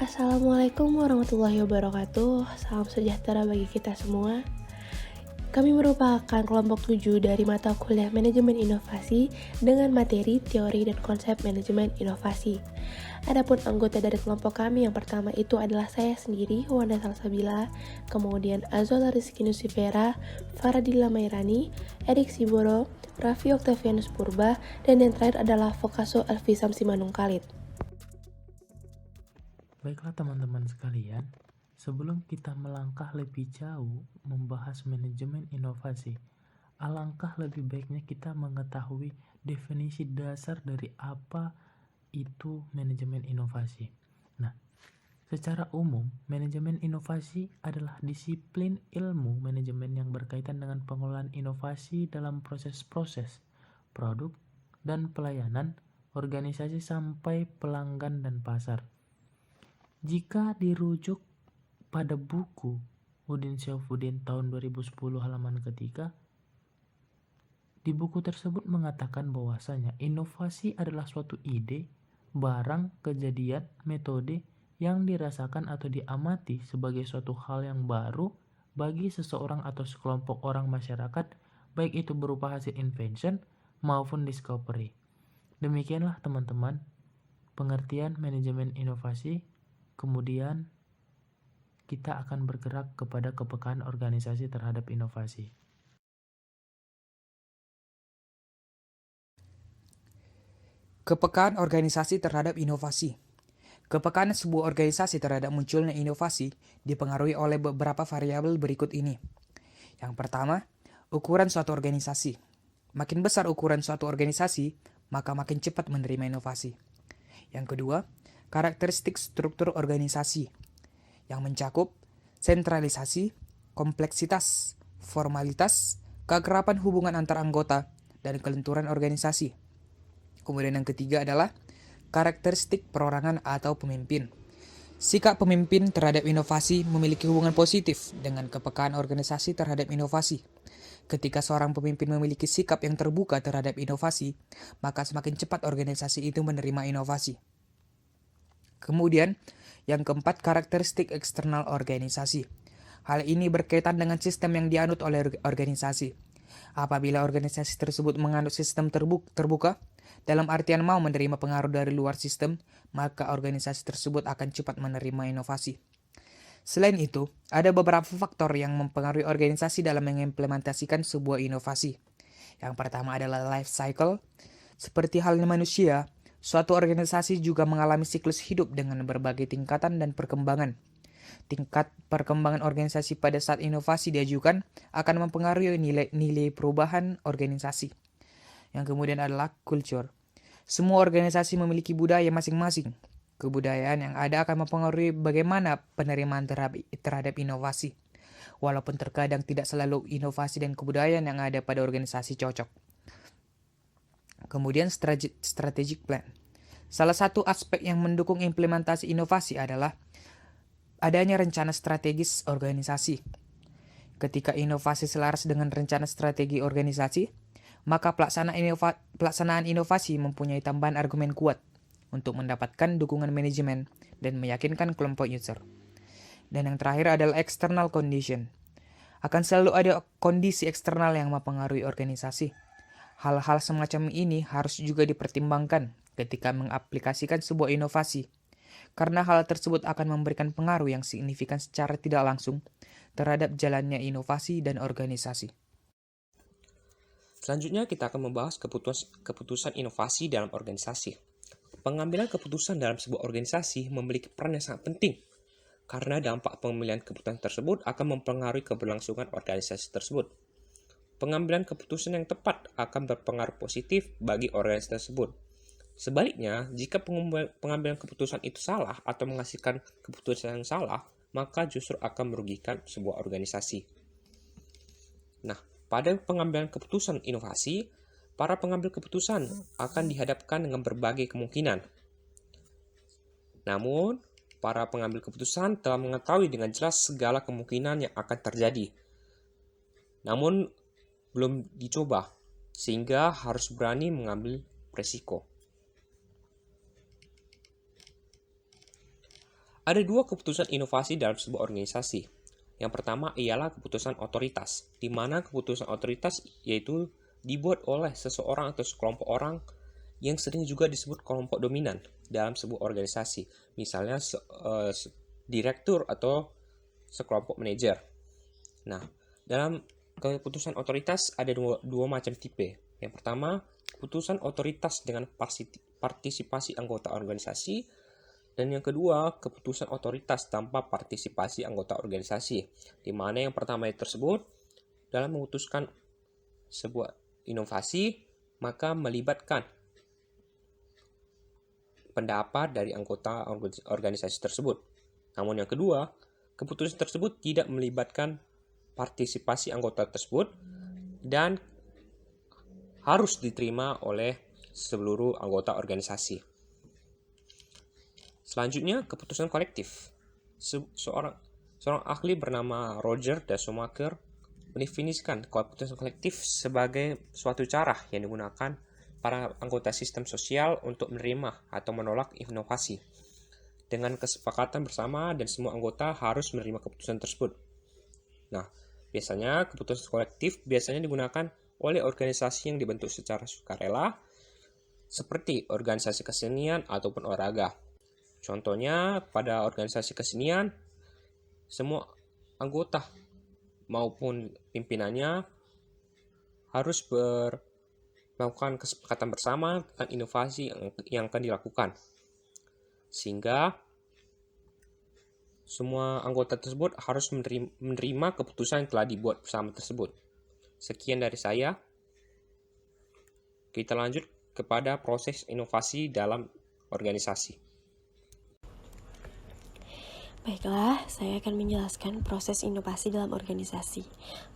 Assalamualaikum warahmatullahi wabarakatuh. Salam sejahtera bagi kita semua. Kami merupakan kelompok 7 dari mata kuliah Manajemen Inovasi dengan materi teori dan konsep manajemen inovasi. Adapun anggota dari kelompok kami yang pertama itu adalah saya sendiri, Wanda Salsabila, kemudian Azola Rizky Nusifera, Faradila Mairani, Erik Siboro, Raffi Octavianus Purba, dan yang terakhir adalah Vokaso Elvi Samsi Manungkalit. Baiklah teman-teman sekalian, sebelum kita melangkah lebih jauh membahas manajemen inovasi, alangkah lebih baiknya kita mengetahui definisi dasar dari apa itu manajemen inovasi. Nah, secara umum, manajemen inovasi adalah disiplin ilmu manajemen yang berkaitan dengan pengelolaan inovasi dalam proses-proses, produk, dan pelayanan organisasi sampai pelanggan dan pasar. Jika dirujuk pada buku Udin Syafudin tahun 2010 halaman ketiga, di buku tersebut mengatakan bahwasanya inovasi adalah suatu ide, barang, kejadian, metode yang dirasakan atau diamati sebagai suatu hal yang baru bagi seseorang atau sekelompok orang masyarakat, baik itu berupa hasil invention maupun discovery. Demikianlah teman-teman pengertian manajemen inovasi. Kemudian kita akan bergerak kepada kepekaan organisasi terhadap inovasi. Kepekaan organisasi terhadap inovasi. Kepekaan sebuah organisasi terhadap munculnya inovasi dipengaruhi oleh beberapa variabel berikut ini. Yang pertama, ukuran suatu organisasi. Makin besar ukuran suatu organisasi, maka makin cepat menerima inovasi. Yang kedua, karakteristik struktur organisasi yang mencakup sentralisasi, kompleksitas, formalitas, keakraban hubungan antar anggota, dan kelenturan organisasi. Kemudian yang ketiga adalah karakteristik perorangan atau pemimpin. Sikap pemimpin terhadap inovasi memiliki hubungan positif dengan kepekaan organisasi terhadap inovasi. Ketika seorang pemimpin memiliki sikap yang terbuka terhadap inovasi, maka semakin cepat organisasi itu menerima inovasi. Kemudian, yang keempat, karakteristik eksternal organisasi. Hal ini berkaitan dengan sistem yang dianut oleh organisasi. Apabila organisasi tersebut menganut sistem terbuka, dalam artian mau menerima pengaruh dari luar sistem, maka organisasi tersebut akan cepat menerima inovasi. Selain itu, ada beberapa faktor yang mempengaruhi organisasi dalam mengimplementasikan sebuah inovasi. Yang pertama adalah life cycle. Seperti halnya manusia, suatu organisasi juga mengalami siklus hidup dengan berbagai tingkatan dan perkembangan. Tingkat perkembangan organisasi pada saat inovasi diajukan akan mempengaruhi nilai perubahan organisasi. Yang kemudian adalah culture. Semua organisasi memiliki budaya masing-masing. Kebudayaan yang ada akan mempengaruhi bagaimana penerimaan terhadap inovasi. Walaupun terkadang tidak selalu inovasi dan kebudayaan yang ada pada organisasi cocok. Kemudian strategic plan. Salah satu aspek yang mendukung implementasi inovasi adalah adanya rencana strategis organisasi. Ketika inovasi selaras dengan rencana strategi organisasi, maka pelaksanaan inovasi mempunyai tambahan argumen kuat untuk mendapatkan dukungan manajemen dan meyakinkan kelompok user. Dan yang terakhir adalah external condition. Akan selalu ada kondisi eksternal yang mempengaruhi organisasi. Hal-hal semacam ini harus juga dipertimbangkan ketika mengaplikasikan sebuah inovasi, karena hal tersebut akan memberikan pengaruh yang signifikan secara tidak langsung terhadap jalannya inovasi dan organisasi. Selanjutnya kita akan membahas keputusan inovasi dalam organisasi. Pengambilan keputusan dalam sebuah organisasi memiliki peran yang sangat penting, karena dampak pemilihan keputusan tersebut akan mempengaruhi keberlangsungan organisasi tersebut. Pengambilan keputusan yang tepat akan berpengaruh positif bagi organisasi tersebut. Sebaliknya, jika pengambilan keputusan itu salah atau menghasilkan keputusan yang salah, maka justru akan merugikan sebuah organisasi. Nah, pada pengambilan keputusan inovasi, para pengambil keputusan akan dihadapkan dengan berbagai kemungkinan. Namun, para pengambil keputusan telah mengetahui dengan jelas segala kemungkinan yang akan terjadi. Namun, belum dicoba, sehingga harus berani mengambil resiko. Ada dua keputusan inovasi dalam sebuah organisasi. Yang pertama ialah keputusan otoritas, di mana keputusan otoritas yaitu dibuat oleh seseorang atau sekelompok orang yang sering juga disebut kelompok dominan dalam sebuah organisasi. Misalnya direktur atau sekelompok manajer. Nah, dalam keputusan otoritas ada dua macam tipe. Yang pertama, keputusan otoritas dengan partisipasi anggota organisasi, dan yang kedua, keputusan otoritas tanpa partisipasi anggota organisasi, di mana yang pertama tersebut dalam memutuskan sebuah inovasi, maka melibatkan pendapat dari anggota organisasi tersebut. Namun yang kedua, keputusan tersebut tidak melibatkan partisipasi anggota tersebut dan harus diterima oleh seluruh anggota organisasi. Selanjutnya, keputusan kolektif. Seorang ahli bernama Roger D. Schumacher mendefinisikan keputusan kolektif sebagai suatu cara yang digunakan para anggota sistem sosial untuk menerima atau menolak inovasi dengan kesepakatan bersama, dan semua anggota harus menerima keputusan tersebut. Nah, biasanya keputusan kolektif biasanya digunakan oleh organisasi yang dibentuk secara sukarela, seperti organisasi kesenian ataupun olahraga. Contohnya, pada organisasi kesenian, semua anggota maupun pimpinannya harus melakukan kesepakatan bersama tentang inovasi yang akan dilakukan. Sehingga semua anggota tersebut harus menerima keputusan yang telah dibuat bersama tersebut. Sekian dari saya. Kita lanjut kepada proses inovasi dalam organisasi. Baiklah, saya akan menjelaskan proses inovasi dalam organisasi.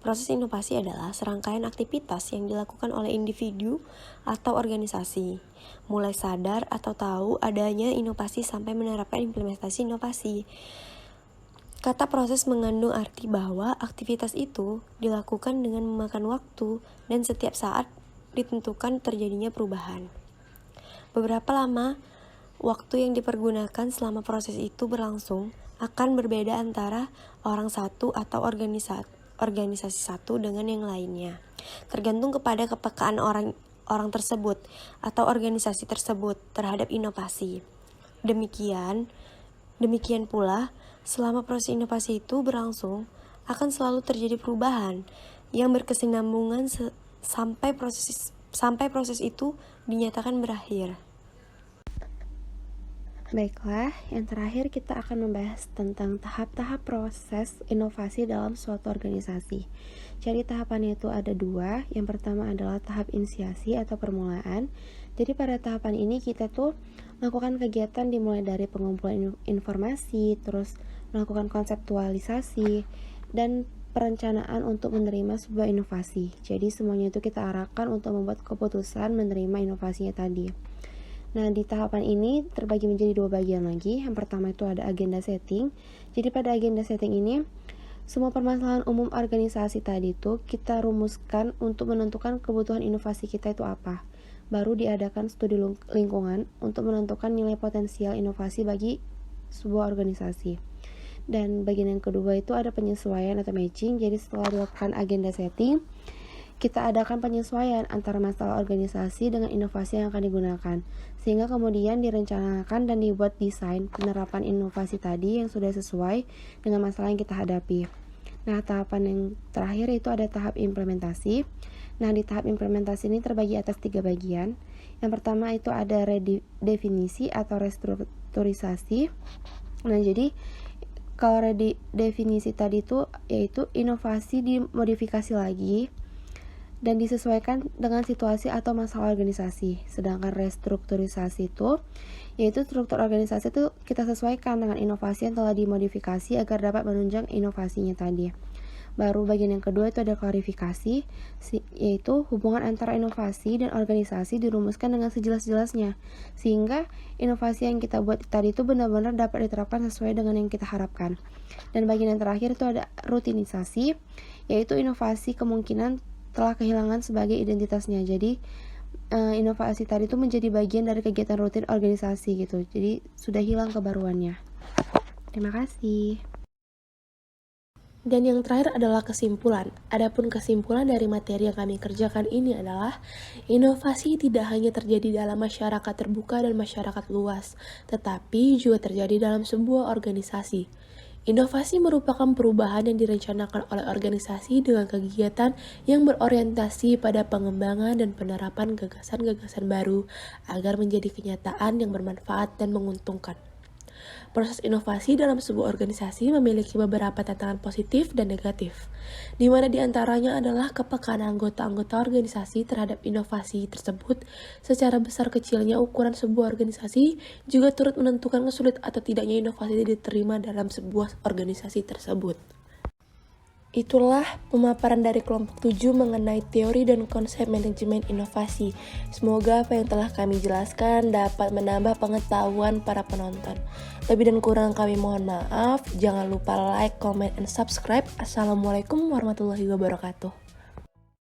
Proses inovasi adalah serangkaian aktivitas yang dilakukan oleh individu atau organisasi, mulai sadar atau tahu adanya inovasi sampai menerapkan implementasi inovasi. Kata proses mengandung arti bahwa aktivitas itu dilakukan dengan memakan waktu dan setiap saat ditentukan terjadinya perubahan. Beberapa lama waktu yang dipergunakan selama proses itu berlangsung akan berbeda antara orang satu atau organisasi satu dengan yang lainnya, tergantung kepada kepekaan orang tersebut atau organisasi tersebut terhadap inovasi. Demikian pula, selama proses inovasi itu berlangsung, akan selalu terjadi perubahan yang berkesinambungan sampai proses itu dinyatakan berakhir. Baiklah, yang terakhir kita akan membahas tentang tahap-tahap proses inovasi dalam suatu organisasi. Jadi tahapannya itu ada dua. Yang pertama adalah tahap inisiasi atau permulaan. Jadi pada tahapan ini kita tuh melakukan kegiatan dimulai dari pengumpulan informasi, terus melakukan konseptualisasi, dan perencanaan untuk menerima sebuah inovasi. Jadi semuanya itu kita arahkan untuk membuat keputusan menerima inovasinya tadi. Nah, di tahapan ini terbagi menjadi dua bagian lagi. Yang pertama itu ada agenda setting. Jadi pada agenda setting ini, semua permasalahan umum organisasi tadi itu kita rumuskan untuk menentukan kebutuhan inovasi kita itu apa. Baru diadakan studi lingkungan untuk menentukan nilai potensial inovasi bagi sebuah organisasi. Dan bagian yang kedua itu ada penyesuaian atau matching. Jadi setelah dilakukan agenda setting, kita adakan penyesuaian antara masalah organisasi dengan inovasi yang akan digunakan, sehingga kemudian direncanakan dan dibuat desain penerapan inovasi tadi yang sudah sesuai dengan masalah yang kita hadapi. Nah, tahapan yang terakhir itu ada tahap implementasi. Nah, di tahap implementasi ini terbagi atas 3 bagian. Yang pertama itu ada redefinisi atau restrukturisasi. Nah, jadi kalau redefinisi tadi itu yaitu inovasi dimodifikasi lagi dan disesuaikan dengan situasi atau masalah organisasi. Sedangkan restrukturisasi itu yaitu struktur organisasi itu kita sesuaikan dengan inovasi yang telah dimodifikasi agar dapat menunjang inovasinya tadi. Baru bagian yang kedua itu ada klarifikasi, yaitu hubungan antara inovasi dan organisasi dirumuskan dengan sejelas-jelasnya, sehingga inovasi yang kita buat tadi itu benar-benar dapat diterapkan sesuai dengan yang kita harapkan. Dan bagian yang terakhir itu ada rutinisasi, yaitu inovasi kemungkinan telah kehilangan sebagai identitasnya. Jadi inovasi tadi itu menjadi bagian dari kegiatan rutin organisasi gitu. Jadi sudah hilang kebaruannya. Terima kasih. Dan yang terakhir adalah kesimpulan. Adapun kesimpulan dari materi yang kami kerjakan ini adalah inovasi tidak hanya terjadi dalam masyarakat terbuka dan masyarakat luas, tetapi juga terjadi dalam sebuah organisasi. Inovasi merupakan perubahan yang direncanakan oleh organisasi dengan kegiatan yang berorientasi pada pengembangan dan penerapan gagasan-gagasan baru agar menjadi kenyataan yang bermanfaat dan menguntungkan. Proses inovasi dalam sebuah organisasi memiliki beberapa tantangan positif dan negatif, di mana diantaranya adalah kepekaan anggota-anggota organisasi terhadap inovasi tersebut. Secara besar kecilnya ukuran sebuah organisasi juga turut menentukan sulit atau tidaknya inovasi diterima dalam sebuah organisasi tersebut. Itulah pemaparan dari kelompok 7 mengenai teori dan konsep manajemen inovasi. Semoga apa yang telah kami jelaskan dapat menambah pengetahuan para penonton. Lebih dan kurang kami mohon maaf. Jangan lupa like, comment, and subscribe. Assalamualaikum warahmatullahi wabarakatuh.